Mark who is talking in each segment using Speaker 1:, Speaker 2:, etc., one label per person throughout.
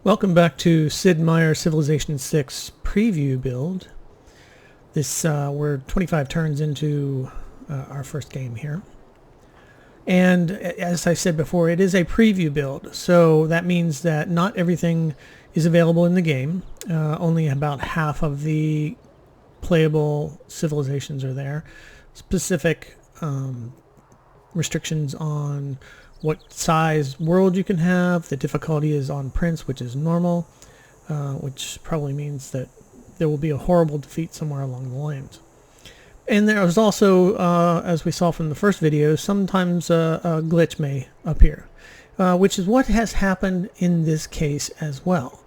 Speaker 1: Welcome back to Sid Meier Civilization 6 preview build. We're 25 turns into our first game here. And as I said before, it is a preview build. So that means that not everything is available in the game. Only about half of the playable civilizations are there. Specific restrictions on what size world you can have. The difficulty is on Prince, which is normal, which probably means that there will be a horrible defeat somewhere along the lines. And there was also, as we saw from the first video, sometimes a glitch may appear, which is what has happened in this case as well.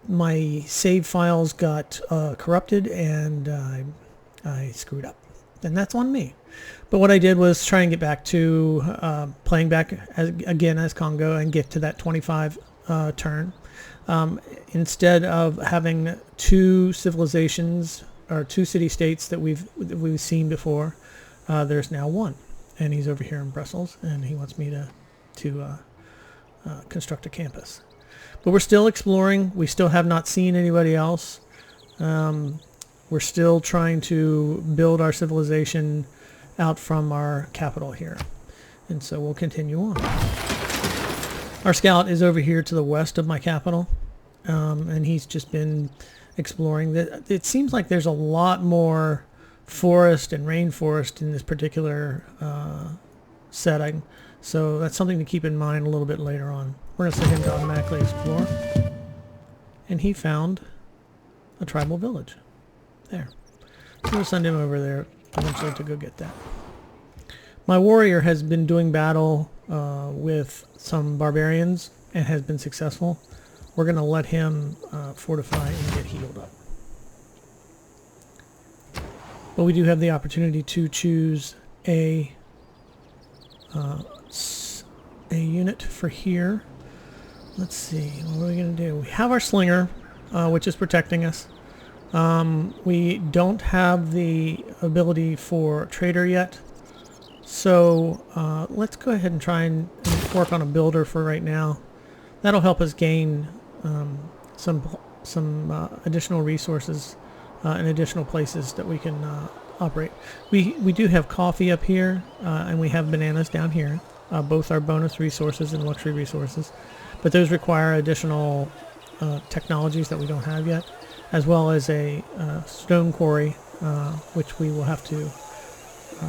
Speaker 1: My save files got corrupted and I screwed up. And that's on me. But what I did was try and get back to playing back again as Congo and get to that 25 turn. Instead of having two civilizations or two city-states that we've seen before, there's now one. And he's over here in Brussels, and he wants me to construct a campus. But we're still exploring. We still have not seen anybody else. We're still trying to build our civilization out from our capital here. And so we'll continue on. Our scout is over here to the west of my capital. And he's just been exploring. It seems like there's a lot more forest and rainforest in this particular setting. So that's something to keep in mind a little bit later on. We're going to set him to automatically explore. And he found a tribal village. There. So we'll send him over there eventually to go get that. My warrior has been doing battle with some barbarians and has been successful. We're going to let him fortify and get healed up. But we do have the opportunity to choose a unit for here. Let's see, what are we going to do? We have our slinger, which is protecting us. We don't have the ability for trader yet, so let's go ahead and try and work on a builder for right now. That'll help us gain some additional resources and additional places that we can operate. We do have coffee up here, and we have bananas down here. Both are bonus resources and luxury resources, but those require additional technologies that we don't have yet, as well as a stone quarry, which we will have to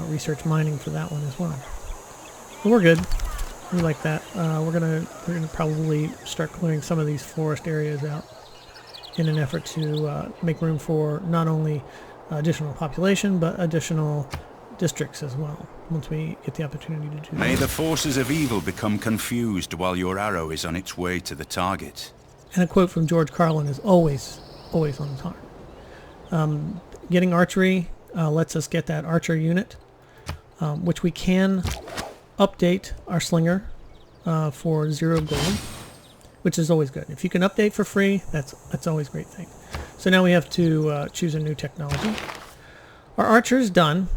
Speaker 1: research mining for that one as well. But we're good. We like that. We're gonna probably start clearing some of these forest areas out in an effort to make room for not only additional population but additional districts as well, once we get the opportunity to do that.
Speaker 2: May the forces of evil become confused while your arrow is on its way to the target.
Speaker 1: And a quote from George Carlin is always on the target. Getting archery lets us get that archer unit, which we can update our slinger for 0 gold, which is always good. If you can update for free, that's always a great thing. So now we have to choose a new technology. Our archer is done.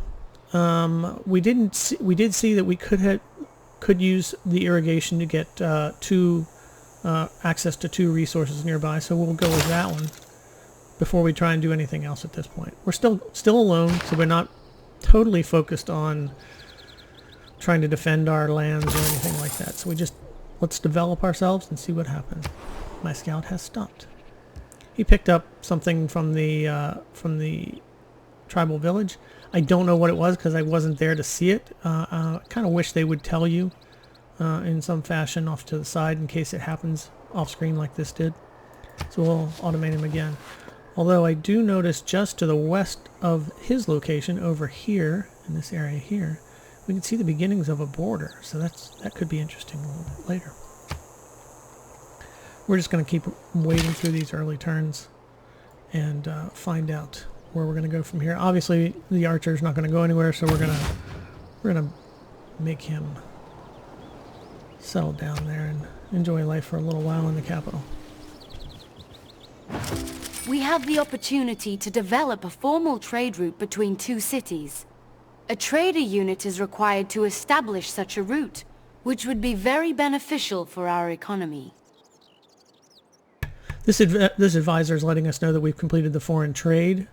Speaker 1: We did see that we could use the irrigation to get access to 2 resources nearby, so we'll go with that one before we try and do anything else at this point. We're still alone, so we're not totally focused on trying to defend our lands or anything like that. So let's develop ourselves and see what happens. My scout has stopped. He picked up something from the tribal village. I don't know what it was because I wasn't there to see it. I kind of wish they would tell you in some fashion off to the side in case it happens off screen like this did. So we'll automate him again. Although I do notice just to the west of his location over here, in this area here, we can see the beginnings of a border. So that could be interesting a little bit later. We're just going to keep wading through these early turns and find out where we're going to go from here. Obviously, the archer's not going to go anywhere, so we're gonna make him settle down there and enjoy life for a little while in the capital.
Speaker 3: We have the opportunity to develop a formal trade route between 2 cities. A trader unit is required to establish such a route, which would be very beneficial for our economy.
Speaker 1: This advisor is letting us know that we've completed the foreign trade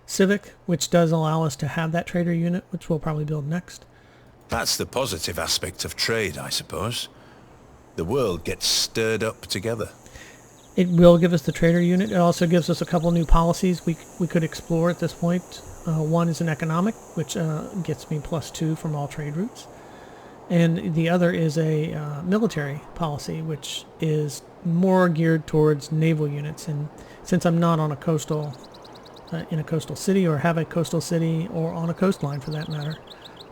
Speaker 1: civic, which does allow us to have that trader unit, which we'll probably build next.
Speaker 2: That's the positive aspect of trade, I suppose. The world gets stirred up together.
Speaker 1: It will give us the trader unit. It also gives us a couple new policies we could explore at this point. One is an economic, which gets me +2 from all trade routes. And the other is a military policy, which is more geared towards naval units. And since I'm not on a coastal, in a coastal city, or have a coastal city, or on a coastline for that matter,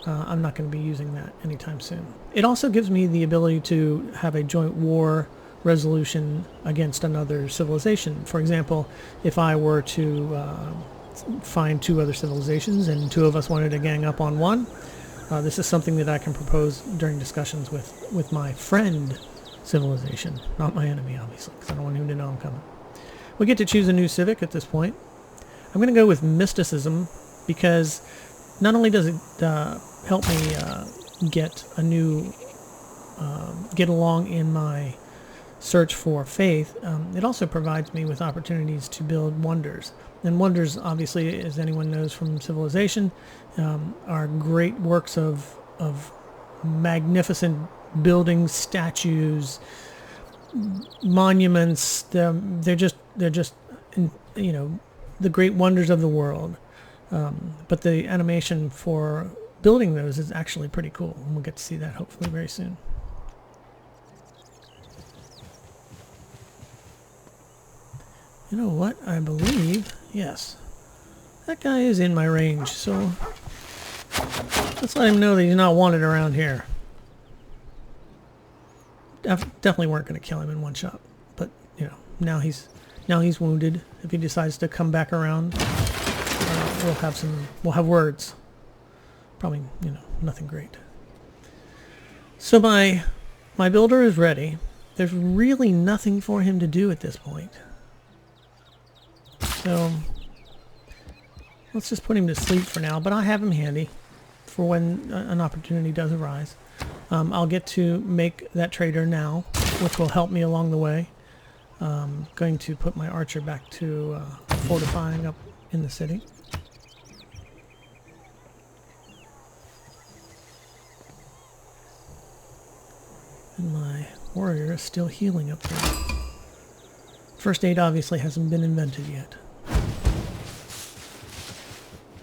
Speaker 1: I'm not going to be using that anytime soon. It also gives me the ability to have a joint war resolution against another civilization. For example, if I were to find 2 other civilizations and 2 of us wanted to gang up on one, this is something that I can propose during discussions with my friend civilization, not my enemy, obviously, because I don't want him to know I'm coming. We get to choose a new civic at this point. I'm going to go with mysticism because not only does it help me get along in my search for faith, it also provides me with opportunities to build wonders. And wonders, obviously, as anyone knows from civilization, are great works of magnificent buildings, statues, monuments. They're just the great wonders of the world. But the animation for building those is actually pretty cool, and we'll get to see that hopefully very soon. You know what? I believe, yes, that guy is in my range, so let's let him know that he's not wanted around here. Definitely weren't going to kill him in one shot, but now he's wounded. If he decides to come back around, we'll have words. Probably, nothing great. So my builder is ready. There's really nothing for him to do at this point. So let's just put him to sleep for now, but I have him handy for when an opportunity does arise. I'll get to make that trader now, which will help me along the way. Going to put my archer back to fortifying up in the city. And my warrior is still healing up there. First aid obviously hasn't been invented yet.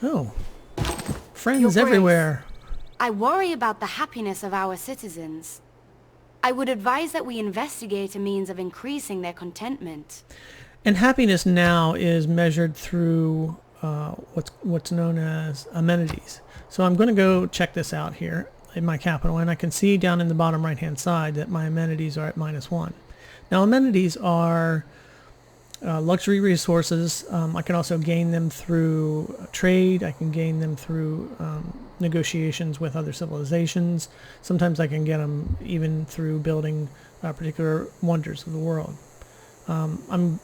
Speaker 1: Oh, friends everywhere.
Speaker 3: I worry about the happiness of our citizens. I would advise that we investigate a means of increasing their contentment.
Speaker 1: And happiness now is measured through what's known as amenities. So I'm going to go check this out here in my capital, and I can see down in the bottom right hand side that my amenities are at -1. Now amenities are luxury resources. I can also gain them through trade. I can gain them through negotiations with other civilizations. Sometimes I can get them even through building particular wonders of the world. I'm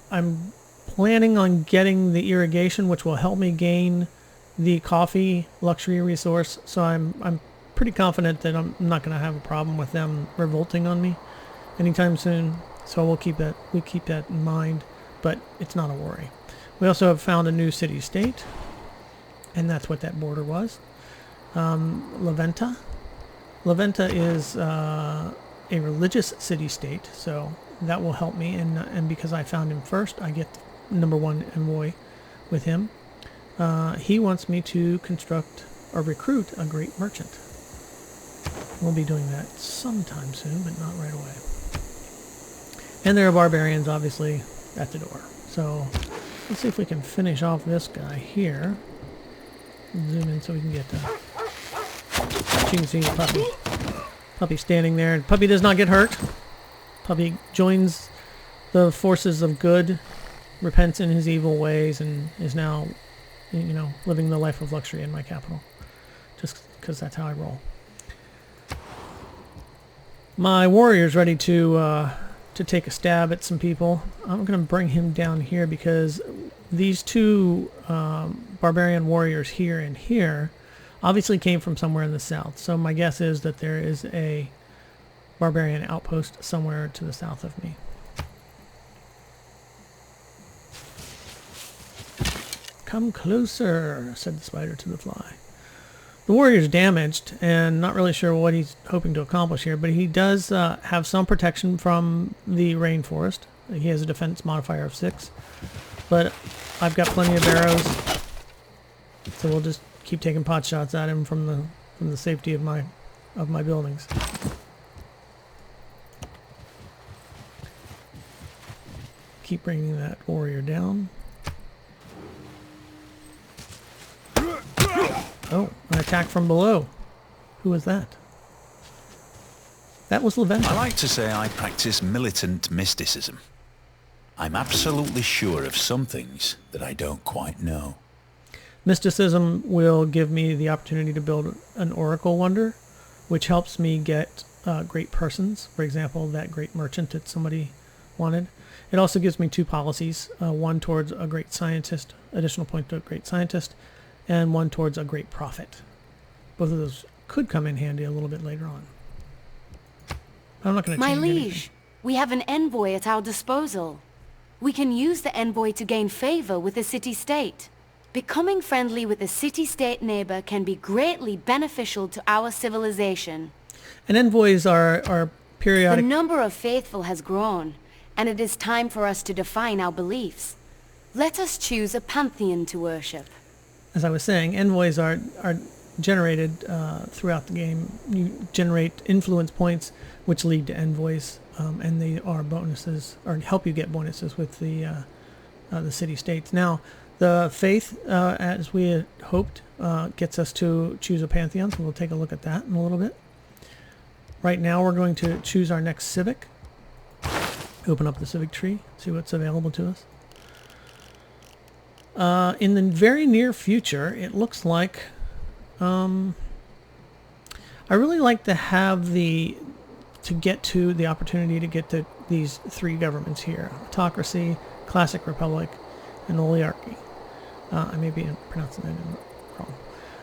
Speaker 1: planning on getting the irrigation, which will help me gain the coffee luxury resource. So I'm pretty confident that I'm not going to have a problem with them revolting on me anytime soon. So we keep that in mind. But it's not a worry. We also have found a new city-state, and that's what that border was. Laventa. Laventa is a religious city-state, so that will help me. And because I found him first, I get #1 envoy with him. He wants me to construct or recruit a great merchant. We'll be doing that sometime soon, but not right away. And there are barbarians, obviously, at the door. So let's see if we can finish off this guy here. Zoom in so we can get you can see the puppy standing there, and puppy does not get hurt. Puppy joins the forces of good, repents in his evil ways, and is now living the life of luxury in my capital, just because that's how I roll. My warrior's ready to take a stab at some people. I'm going to bring him down here because these 2 barbarian warriors here and here obviously came from somewhere in the south. So my guess is that there is a barbarian outpost somewhere to the south of me. Come closer, said the spider to the fly. The warrior's damaged and not really sure what he's hoping to accomplish here, but he does have some protection from the rainforest. He has a defense modifier of 6, but I've got plenty of arrows, so we'll just keep taking pot shots at him from the safety of my buildings. Keep bringing that warrior down. Oh, an attack from below. Who was that? That was Leventa.
Speaker 2: I like to say I practice militant mysticism. I'm absolutely sure of some things that I don't quite know.
Speaker 1: Mysticism will give me the opportunity to build an oracle wonder, which helps me get great persons. For example, that great merchant that somebody wanted. It also gives me 2 policies, one towards a great scientist, additional point to a great scientist, and one towards a great prophet. Both of those could come in handy a little bit later on. I'm not going to change
Speaker 3: My
Speaker 1: anything.
Speaker 3: liege, we have an envoy at our disposal. We can use the envoy to gain favor with the city-state. Becoming friendly with a city-state neighbor can be greatly beneficial to our civilization.
Speaker 1: And envoys are
Speaker 3: The
Speaker 1: periodic.
Speaker 3: number of faithful has grown, and it is time for us to define our beliefs. Let us choose a pantheon to worship.
Speaker 1: As I was saying, envoys are generated throughout the game. You generate influence points, which lead to envoys, and they are bonuses, or help you get bonuses with the city-states. Now, the faith, as we had hoped, gets us to choose a pantheon, so we'll take a look at that in a little bit. Right now, we're going to choose our next civic. Open up the civic tree, see what's available to us. In the very near future, it looks like I really like to have the opportunity to get to these 3 governments here: autocracy, classic republic, and oligarchy. I may be pronouncing that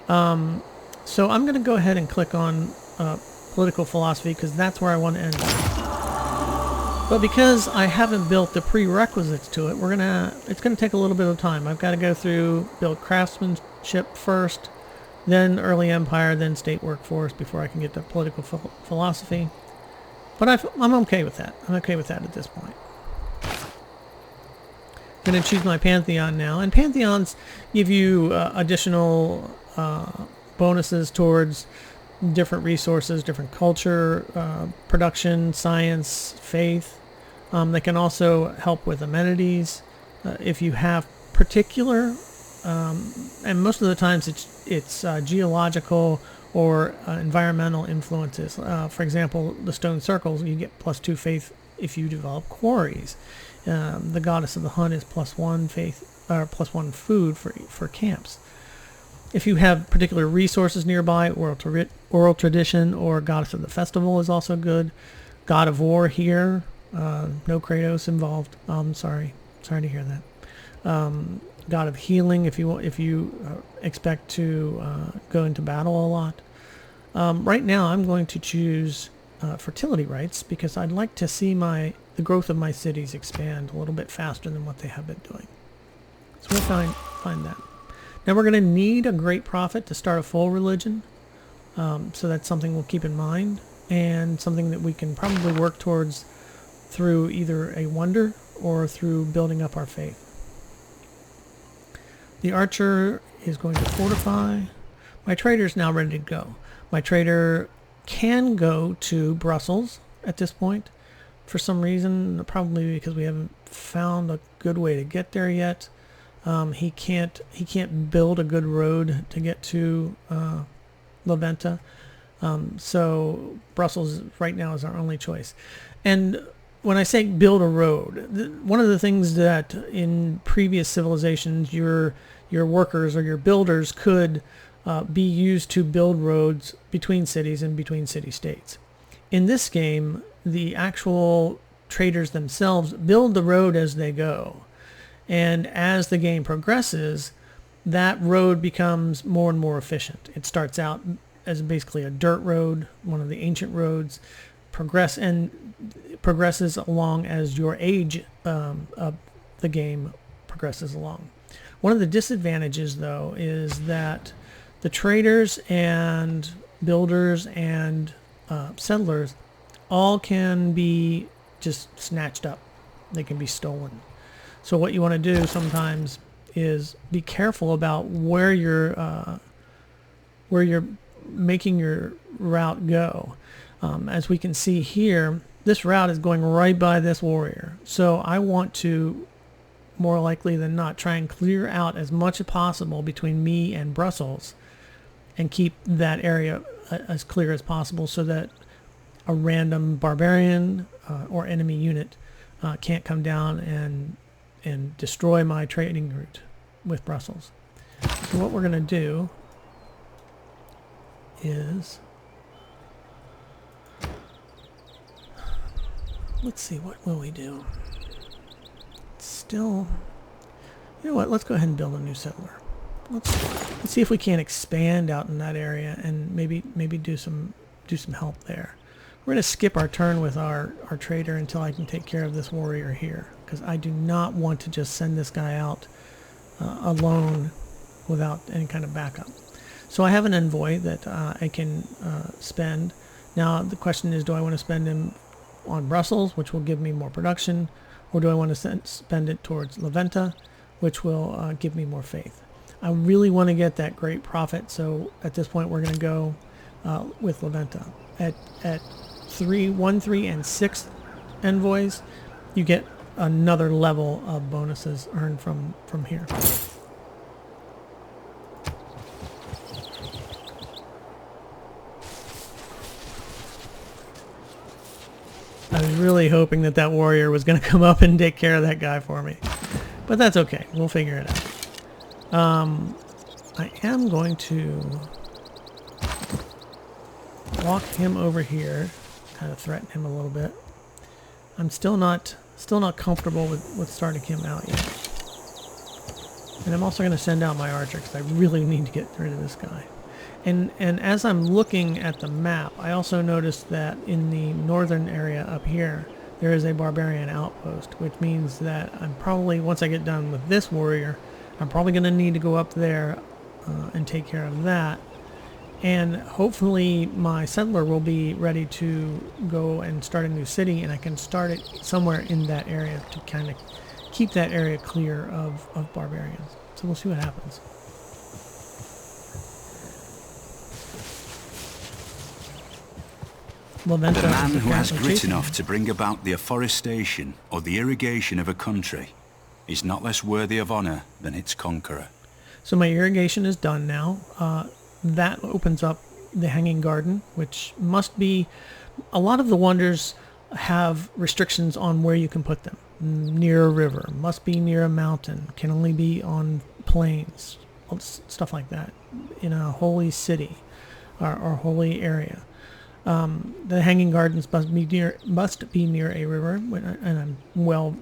Speaker 1: wrong. So I'm going to go ahead and click on political philosophy because that's where I want to end up. But because I haven't built the prerequisites to it, it's gonna take a little bit of time. I've got to go through, build craftsmanship first, then early empire, then state workforce before I can get to political philosophy. But I'm okay with that. I'm okay with that at this point. I'm gonna choose my pantheon now, and pantheons give you additional bonuses towards different resources, different culture, production, science, faith. They can also help with amenities. If you have particular, and most of the times it's geological or environmental influences. For example, the stone circles, you get +2 faith if you develop quarries. The goddess of the hunt is +1 faith, or +1 food for camps. If you have particular resources nearby, oral tradition or goddess of the festival is also good. God of war here, no Kratos involved. Sorry to hear that. God of healing if you expect to go into battle a lot. Right now, I'm going to choose fertility rights because I'd like to see the growth of my cities expand a little bit faster than what they have been doing. So we'll find that. Now we're going to need a great prophet to start a full religion, so that's something we'll keep in mind, and something that we can probably work towards through either a wonder or through building up our faith. The archer is going to fortify. My trader is now ready to go. My trader can go to Brussels at this point for some reason, probably because we haven't found a good way to get there yet. He can't build a good road to get to Leventa. So Brussels right now is our only choice. And when I say build a road, one of the things that in previous civilizations your workers or your builders could be used to build roads between cities and between city-states. In this game, the actual traders themselves build the road as they go. And as the game progresses, that road becomes more and more efficient. It starts out as basically a dirt road, one of the ancient roads, progresses along as your age of the game progresses along. One of the disadvantages, though, is that the traders and builders and settlers all can be just snatched up. They can be stolen. So what you want to do sometimes is be careful about where you're making your route go. As we can see here, this route is going right by this warrior. So I want to, more likely than not, try and clear out as much as possible between me and Brussels and keep that area as clear as possible so that a random barbarian or enemy unit can't come down and destroy my trading route with Brussels. So what we're going to do is, let's see, what will we do? Still, you know what, let's go ahead and build a new settler. Let's see if we can't expand out in that area and maybe do some help there. We're going to skip our turn with our trader until I can take care of this warrior here, because I do not want to just send this guy out alone without any kind of backup. So I have an envoy that I can spend. Now the question is, do I want to spend him on Brussels, which will give me more production, or do I want to spend it towards Leventa, which will give me more faith? I really want to get that great profit, so at this point we're going to go with Leventa. At 3, 1, 3, and 6 envoys, you get another level of bonuses earned from here. I was really hoping that that warrior was going to come up and take care of that guy for me. But that's okay. We'll figure it out. I am going to walk him over here, kind of threaten him a little bit. I'm still not comfortable with starting him out yet. And I'm also going to send out my archer because I really need to get rid of this guy. And as I'm looking at the map, I also noticed that in the northern area up here, there is a barbarian outpost, which means that I'm probably, once I get done with this warrior, I'm probably going to need to go up there and take care of that. And hopefully my settler will be ready to go and start a new city, and I can start it somewhere in that area to kind of keep that area clear of barbarians. So we'll see what happens.
Speaker 2: The man who has grit enough to bring about the afforestation or the irrigation of a country is not less worthy of honor than its conqueror.
Speaker 1: So my irrigation is done now. That opens up the Hanging Garden, which must be, a lot of the wonders have restrictions on where you can put them. Near a river, must be near a mountain, can only be on plains, stuff like that, in a holy city or holy area. The Hanging Gardens must be near a river, and I'm well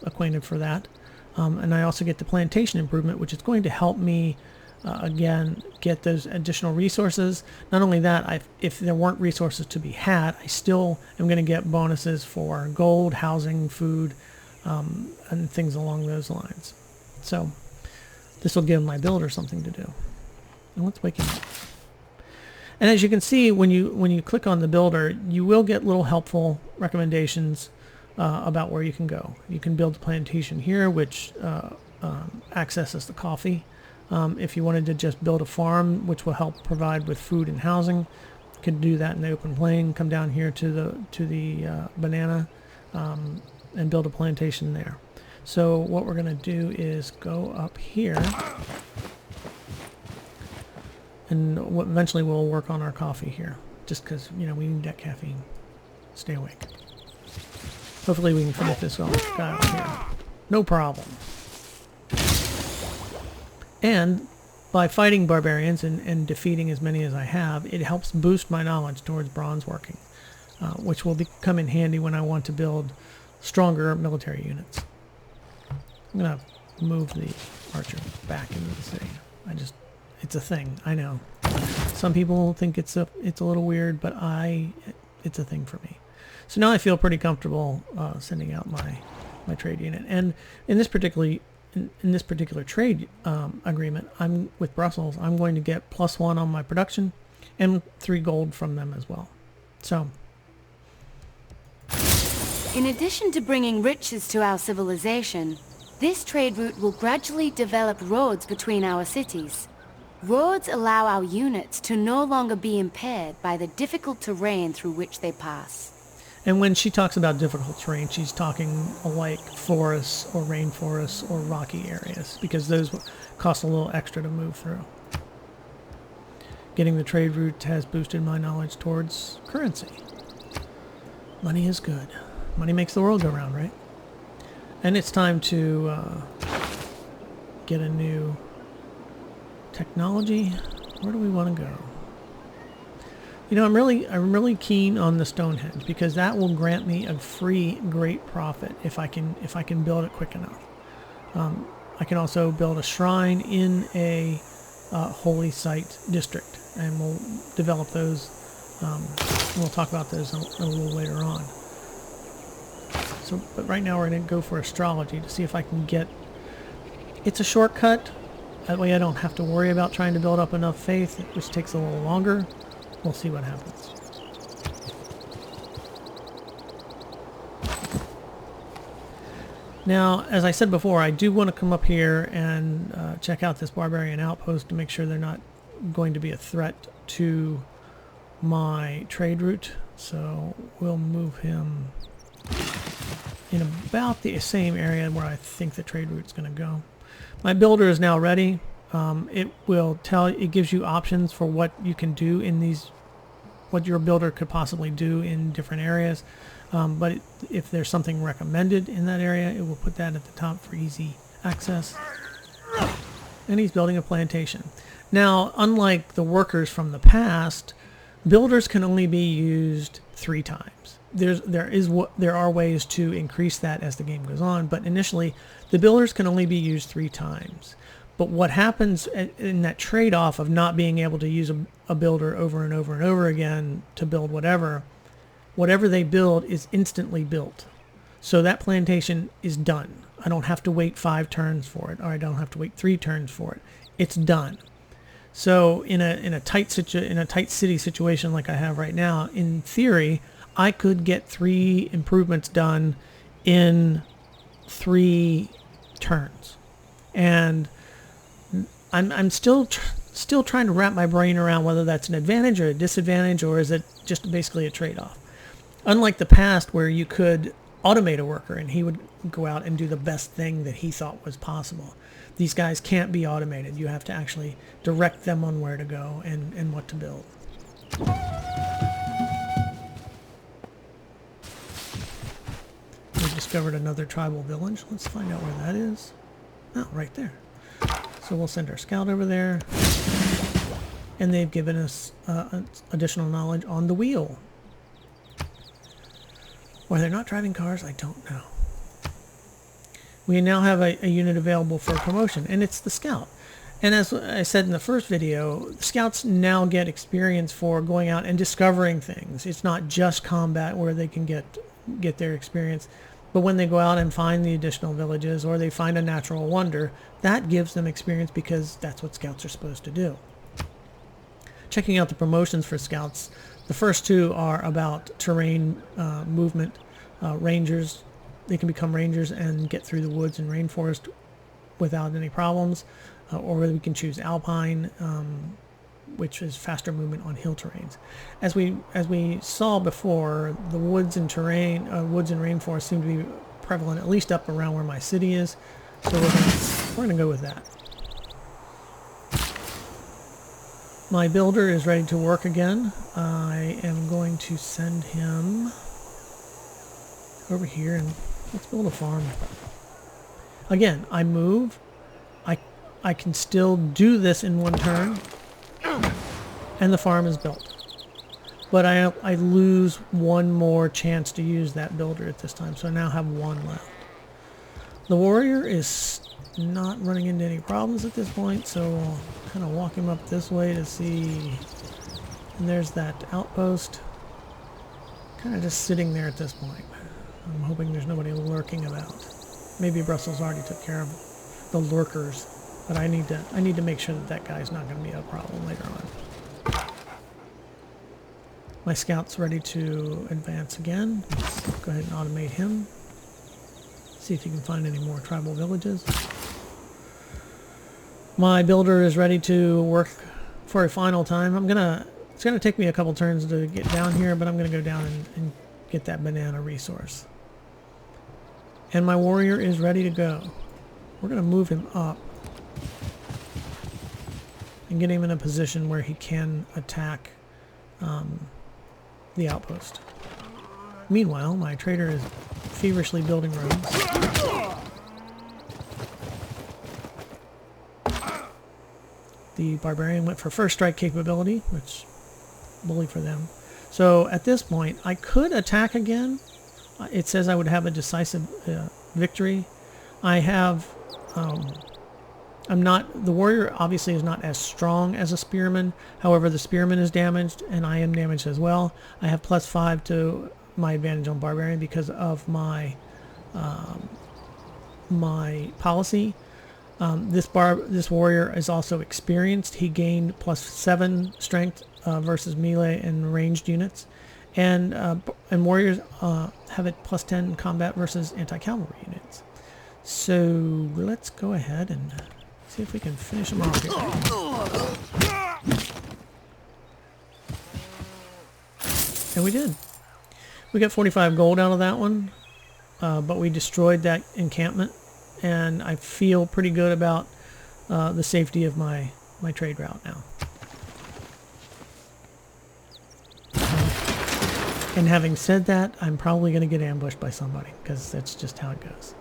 Speaker 1: acquainted for that. And I also get the plantation improvement, which is going to help me again get those additional resources. Not only that, if there weren't resources to be had, I still am going to get bonuses for gold, housing, food, and things along those lines. So this will give my builder something to do. And let's wake him up. And as you can see, when you click on the builder, you will get little helpful recommendations about where you can go. You can build a plantation here, which accesses the coffee. If you wanted to just build a farm, which will help provide with food and housing, you can do that in the open plain. Come down here to the banana and build a plantation there. So what we're going to do is go up here. And eventually we'll work on our coffee here, just because, we need that caffeine. Stay awake. Hopefully we can finish this guy off here. No problem. And by fighting barbarians and defeating as many as I have, it helps boost my knowledge towards bronze working, which will come in handy when I want to build stronger military units. I'm going to move the archer back into the city. It's a thing, I know. Some people think it's a little weird, but it's a thing for me. So now I feel pretty comfortable sending out my trade unit. And in this particular in this particular trade agreement, I'm with Brussels. I'm going to get +1 on my production and 3 gold from them as well. So,
Speaker 3: in addition to bringing riches to our civilization, this trade route will gradually develop roads between our cities. Roads allow our units to no longer be impaired by the difficult terrain through which they pass.
Speaker 1: And when she talks about difficult terrain, she's talking like forests or rainforests or rocky areas, because those cost a little extra to move through. Getting the trade route has boosted my knowledge towards currency. Money is good. Money makes the world go round, right? And it's time to get a new technology. Where do we want to go? You know, I'm really keen on the Stonehenge, because that will grant me a free great profit if I can build it quick enough. I can also build a shrine in a holy site district, and we'll develop those. We'll talk about those a little later on. So, but right now we're going to go for astrology to see if I can get. It's a shortcut. That way I don't have to worry about trying to build up enough faith, which takes a little longer. We'll see what happens. Now, as I said before, I do want to come up here and check out this barbarian outpost to make sure they're not going to be a threat to my trade route. So we'll move him in about the same area where I think the trade route's going to go. My builder is now ready. It gives you options for what you can do in these, what your builder could possibly do in different areas. But if there's something recommended in that area, it will put that at the top for easy access. And he's building a plantation. Now, unlike the workers from the past, builders can only be used 3 times. There are ways to increase that as the game goes on, but initially the builders can only be used 3 times. But what happens in that trade-off of not being able to use a builder over and over and over again to build whatever they build is instantly built. So that plantation is done. I don't have to wait 5 turns for it, or I don't have to wait 3 turns for it. It's done. So in a tight city situation like I have right now, in theory, I could get 3 improvements done in 3 turns. And I'm still trying to wrap my brain around whether that's an advantage or a disadvantage, or is it just basically a trade-off. Unlike the past where you could automate a worker and he would go out and do the best thing that he thought was possible. These guys can't be automated. You have to actually direct them on where to go and what to build. We discovered another tribal village. Let's find out where that is. Oh, right there. So we'll send our scout over there. And they've given us additional knowledge on the wheel. Why they're not driving cars, I don't know. We now have a unit available for promotion, and it's the scout. And as I said in the first video, scouts now get experience for going out and discovering things. It's not just combat where they can get their experience, but when they go out and find the additional villages or they find a natural wonder, that gives them experience because that's what scouts are supposed to do. Checking out the promotions for scouts, the first 2 are about terrain movement. Rangers, they can become rangers and get through the woods and rainforest without any problems. Or we can choose alpine, which is faster movement on hill terrains. As we saw before, the woods and rainforest seem to be prevalent at least up around where my city is. So we're gonna go with that. My builder is ready to work again. I am going to send him over here and let's build a farm. Again, I move. I can still do this in 1 turn and the farm is built. But I lose 1 more chance to use that builder at this time, so I now have 1 left. The warrior is not running into any problems at this point, so I'll kind of walk him up this way to see. And there's that outpost. Kind of just sitting there at this point. I'm hoping there's nobody lurking about. Maybe Brussels already took care of the lurkers. But I need to make sure that that guy's not going to be a problem later on. My scout's ready to advance again. Let's go ahead and automate him. See if he can find any more tribal villages. My builder is ready to work for a final time. It's gonna take me a couple turns to get down here, but I'm gonna go down and get that banana resource. And my warrior is ready to go. We're gonna move him up and get him in a position where he can attack the outpost. Meanwhile, my trader is feverishly building roads. The barbarian went for first strike capability, which bully for them. So at this point, I could attack again. It says I would have a decisive victory. I have, the warrior obviously is not as strong as a spearman. However, the spearman is damaged and I am damaged as well. I have +5 to my advantage on barbarian because of my my policy. This warrior is also experienced. He gained +7 strength versus melee and ranged units, and warriors have it +10 combat versus anti-cavalry units. So let's go ahead and see if we can finish him off here. And we did. We got 45 gold out of that one, but we destroyed that encampment. And I feel pretty good about the safety of my trade route now. And having said that, I'm probably going to get ambushed by somebody, because that's just how it goes.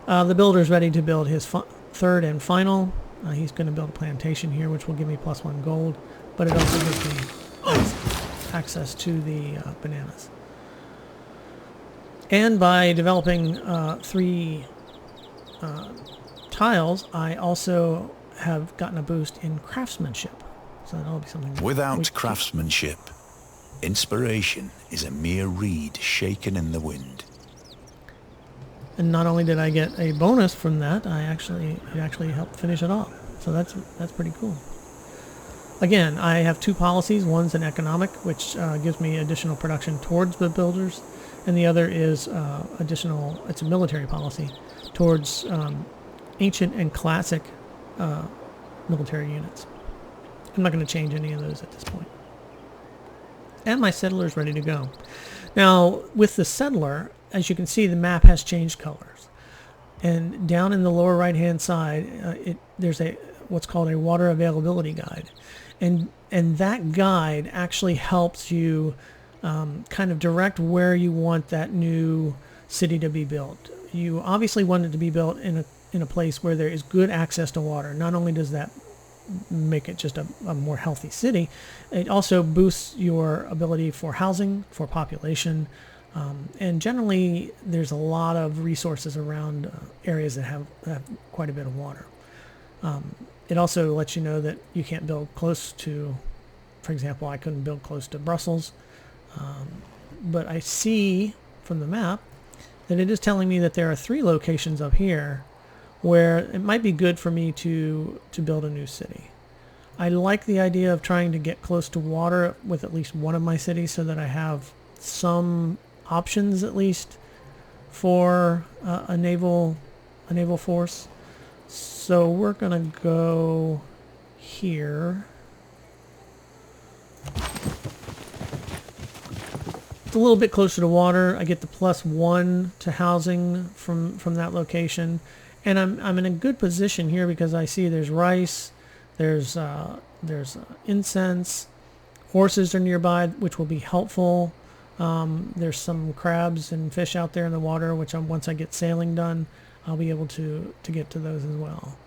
Speaker 1: The builder's ready to build his third and final. He's going to build a plantation here, which will give me +1 gold, but it also gives me access to the bananas. And by developing 3 tiles, I also have gotten a boost in craftsmanship. So that'll be something.
Speaker 2: Without craftsmanship, inspiration is a mere reed shaken in the wind.
Speaker 1: And not only did I get a bonus from that, it actually helped finish it off. So that's pretty cool. Again, I have 2 policies. One's an economic, which gives me additional production towards the builders, and the other is it's a military policy towards ancient and classic military units. I'm not going to change any of those at this point. And my settler is ready to go. Now, with the settler, as you can see, the map has changed colors. And down in the lower right-hand side, there's what's called a water availability guide. And that guide actually helps you kind of direct where you want that new city to be built. You obviously want it to be built in a place where there is good access to water. Not only does that make it just a more healthy city, it also boosts your ability for housing, for population, and generally there's a lot of resources around areas that have quite a bit of water. It also lets you know that you can't build close to, for example, I couldn't build close to Brussels, but I see from the map that it is telling me that there are 3 locations up here where it might be good for me to build a new city. I like the idea of trying to get close to water with at least one of my cities so that I have some options at least for a naval force. So we're gonna go here. It's a little bit closer to water. I get the +1 to housing from that location, and I'm in a good position here because I see there's rice, there's incense, horses are nearby, which will be helpful. There's some crabs and fish out there in the water, which once I get sailing done, I'll be able to get to those as well,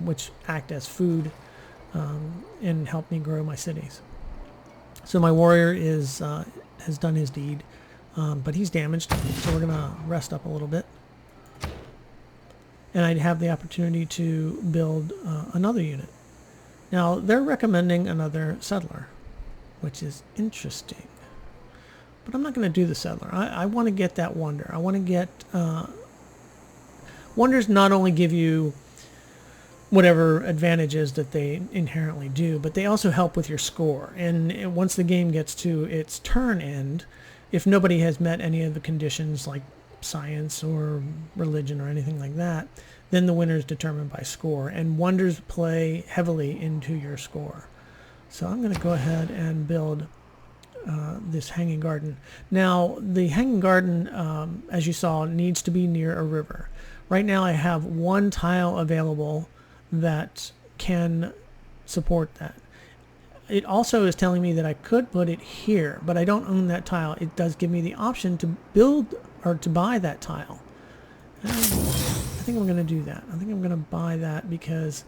Speaker 1: which act as food and help me grow my cities. So my warrior has done his deed, but he's damaged, so we're gonna rest up a little bit, and I'd have the opportunity to build another unit. Now they're recommending another settler, which is interesting, but I'm not going to do the settler. I want to get that wonder. I want to get wonders. Not only give you whatever advantages that they inherently do, but they also help with your score. And once the game gets to its turn end, if nobody has met any of the conditions like science or religion or anything like that, then the winner is determined by score, and wonders play heavily into your score. So I'm going to go ahead and build this hanging garden. Now, the hanging garden, as you saw, needs to be near a river. Right now I have one tile available that can support that. It also is telling me that I could put it here, but I don't own that tile. It does give me the option to build or to buy that tile. And I think I'm going to do that. I think I'm going to buy that because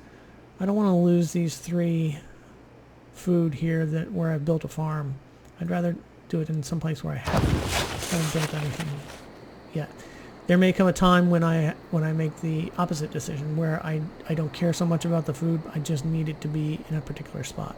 Speaker 1: I don't want to lose these 3 food here where I've built a farm. I'd rather do it in some place where I haven't built anything yet. There may come a time when I make the opposite decision where I don't care so much about the food. I just need it to be in a particular spot.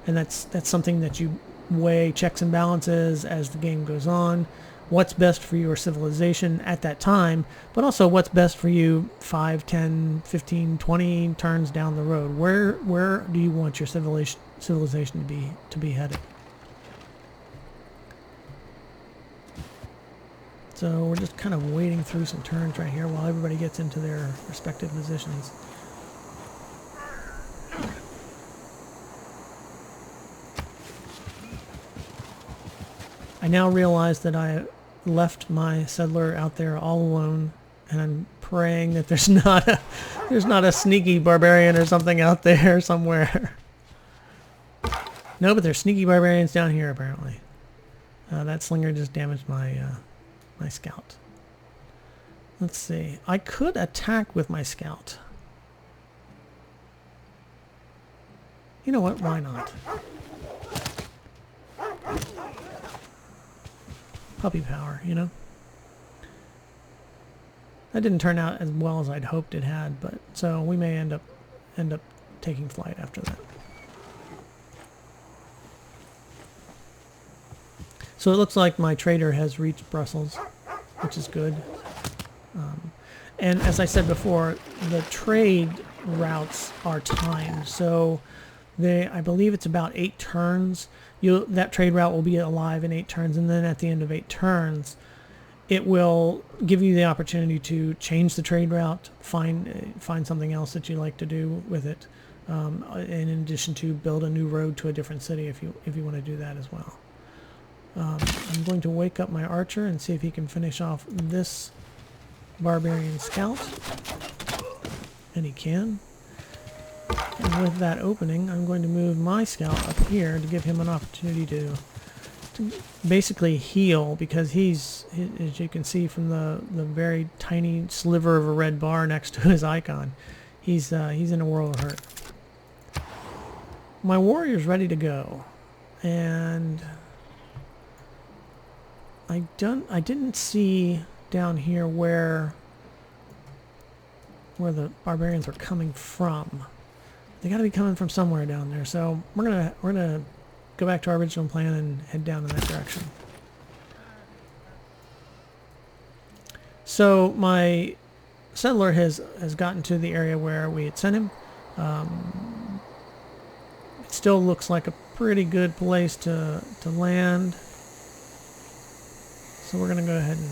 Speaker 1: And that's something that you weigh checks and balances as the game goes on. What's best for your civilization at that time, but also what's best for you 5, 10, 15, 20 turns down the road. Where do you want your civilization to be headed? So we're just kind of wading through some turns right here while everybody gets into their respective positions. I now realize that I left my settler out there all alone, and I'm praying that there's not a sneaky barbarian or something out there somewhere. No, but there's sneaky barbarians down here apparently. That slinger just damaged my my scout. Let's see. I could attack with my scout. You know what? Why not? Puppy power, you know? That didn't turn out as well as I'd hoped it had, but so we may end up taking flight after that. So it looks like my trader has reached Brussels, which is good. And as I said before, the trade routes are timed. So I believe it's about 8 turns. That trade route will be alive in 8 turns, and then at the end of 8 turns, it will give you the opportunity to change the trade route, find something else that you like to do with it, in addition to build a new road to a different city if you want to do that as well. I'm going to wake up my archer and see if he can finish off this barbarian scout, and he can. And with that opening, I'm going to move my scout up here to give him an opportunity to basically heal, because he's, as you can see from the very tiny sliver of a red bar next to his icon, he's in a world of hurt. My warrior's ready to go, and I didn't see down here where the barbarians were coming from. They got to be coming from somewhere down there. So we're gonna go back to our original plan and head down in that direction. So my settler has gotten to the area where we had sent him. It still looks like a pretty good place to land. So we're gonna go ahead and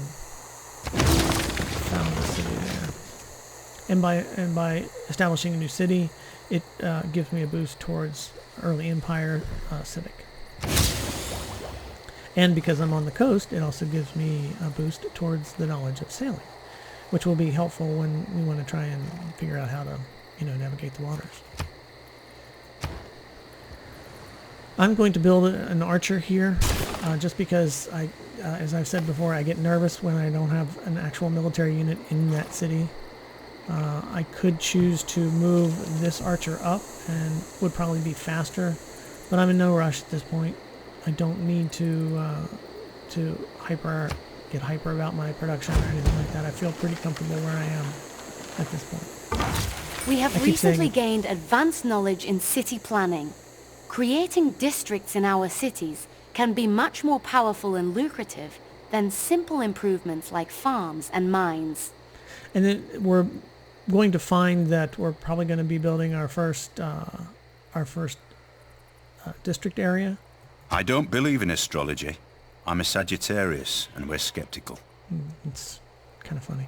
Speaker 1: found the city there. And by establishing a new city, it gives me a boost towards early Empire civic. And because I'm on the coast, it also gives me a boost towards the knowledge of sailing, which will be helpful when we want to try and figure out how to, navigate the waters. I'm going to build an archer here, just because as I've said before, I get nervous when I don't have an actual military unit in that city. I could choose to move this archer up and would probably be faster, but I'm in no rush at this point. I don't need to get hyper about my production or anything like that. I feel pretty comfortable where I am at this point.
Speaker 3: We have recently gained advanced knowledge in city planning. Creating districts in our cities can be much more powerful and lucrative than simple improvements like farms and mines.
Speaker 1: And then going to find that we're probably going to be building our first district area.
Speaker 2: I don't believe in astrology. I'm a Sagittarius, and we're skeptical.
Speaker 1: It's kind of funny.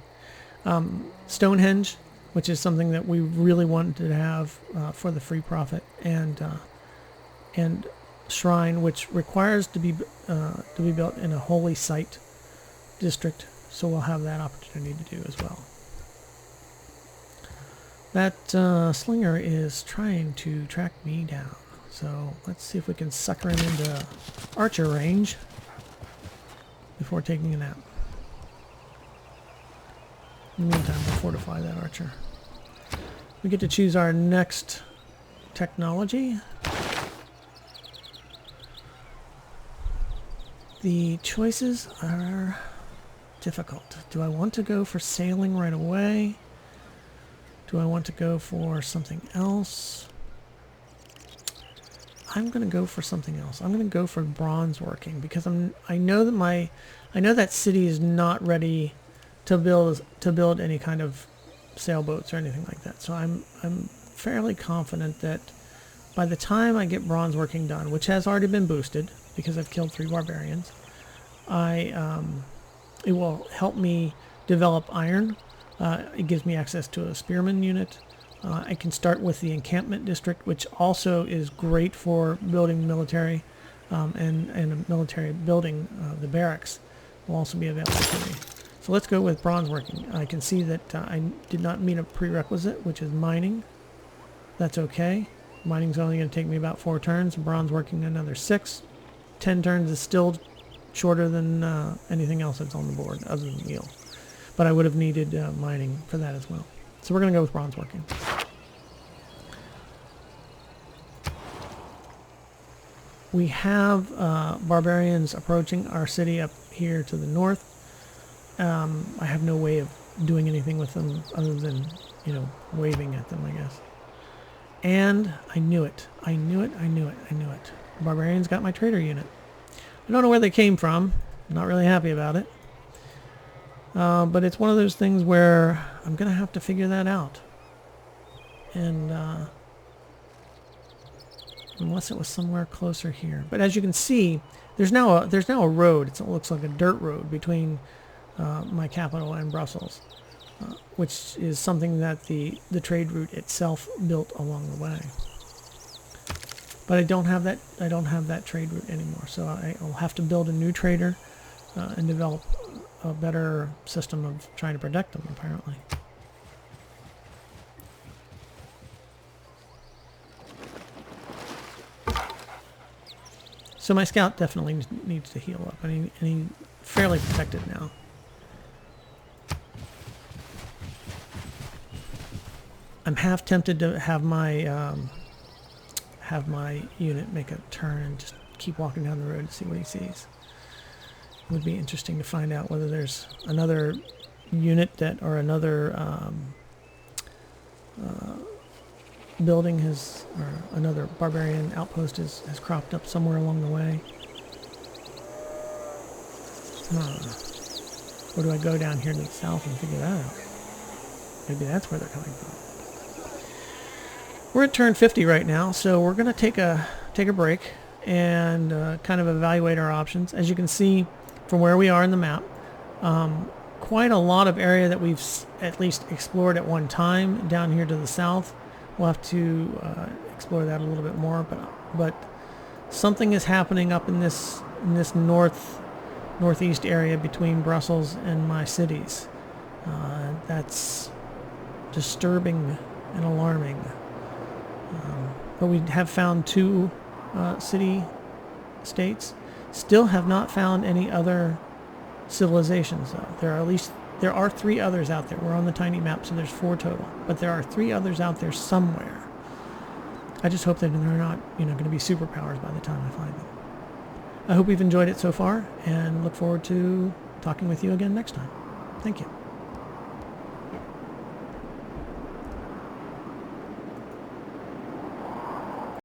Speaker 1: Stonehenge, which is something that we really wanted to have for the free profit, and Shrine, which requires to be built in a holy site district, so we'll have that opportunity to do as well. That slinger is trying to track me down, so let's see if we can sucker him into archer range before taking a nap. In the meantime, we'll fortify that archer. We get to choose our next technology. The choices are difficult. Do I want to go for sailing right away? Do I want to go for something else? I'm going to go for something else. I'm going to go for bronze working because I know that city is not ready to build any kind of sailboats or anything like that. So I'm fairly confident that by the time I get bronze working done, which has already been boosted because I've killed 3 barbarians, it will help me develop iron. It gives me access to a spearman unit. I can start with the encampment district, which also is great for building military, and a military building. The barracks will also be available to me. So let's go with bronze working. I can see that I did not meet a prerequisite, which is mining. That's okay. Mining's only going to take me about 4 turns. Bronze working another 6. 10 turns is still shorter than anything else that's on the board other than meal. But I would have needed mining for that as well. So we're going to go with bronze working. We have barbarians approaching our city up here to the north. I have no way of doing anything with them other than, waving at them, I guess. And I knew it. I knew it. Barbarians got my trader unit. I don't know where they came from. I'm not really happy about it. But it's one of those things where I'm going to have to figure that out. And unless it was somewhere closer here. But as you can see, there's now a road. It looks like a dirt road between my capital and Brussels, which is something that the trade route itself built along the way. But I don't have that trade route anymore, so I'll have to build a new trader and develop a better system of trying to protect them, apparently. So my scout definitely needs to heal up, and he's fairly protected now. I'm half tempted to have my unit make a turn and just keep walking down the road to see what he sees. It would be interesting to find out whether there's another unit or another building or another barbarian outpost has cropped up somewhere along the way. Or do I go down here to the south and figure that out? Maybe that's where they're coming from. We're at turn 50 right now, so we're going to take a break and kind of evaluate our options. As you can see from where we are in the map, quite a lot of area that we've at least explored at one time down here to the south. We'll have to explore that a little bit more, but something is happening up in this northeast area between Brussels and my cities. That's disturbing and alarming. But we have found 2 city-states. Still have not found any other civilizations, though. There are 3 others out there. We're on the tiny map, so there's 4 total. But there are 3 others out there somewhere. I just hope that they're not, going to be superpowers by the time I find them. I hope you've enjoyed it so far, and look forward to talking with you again next time. Thank you.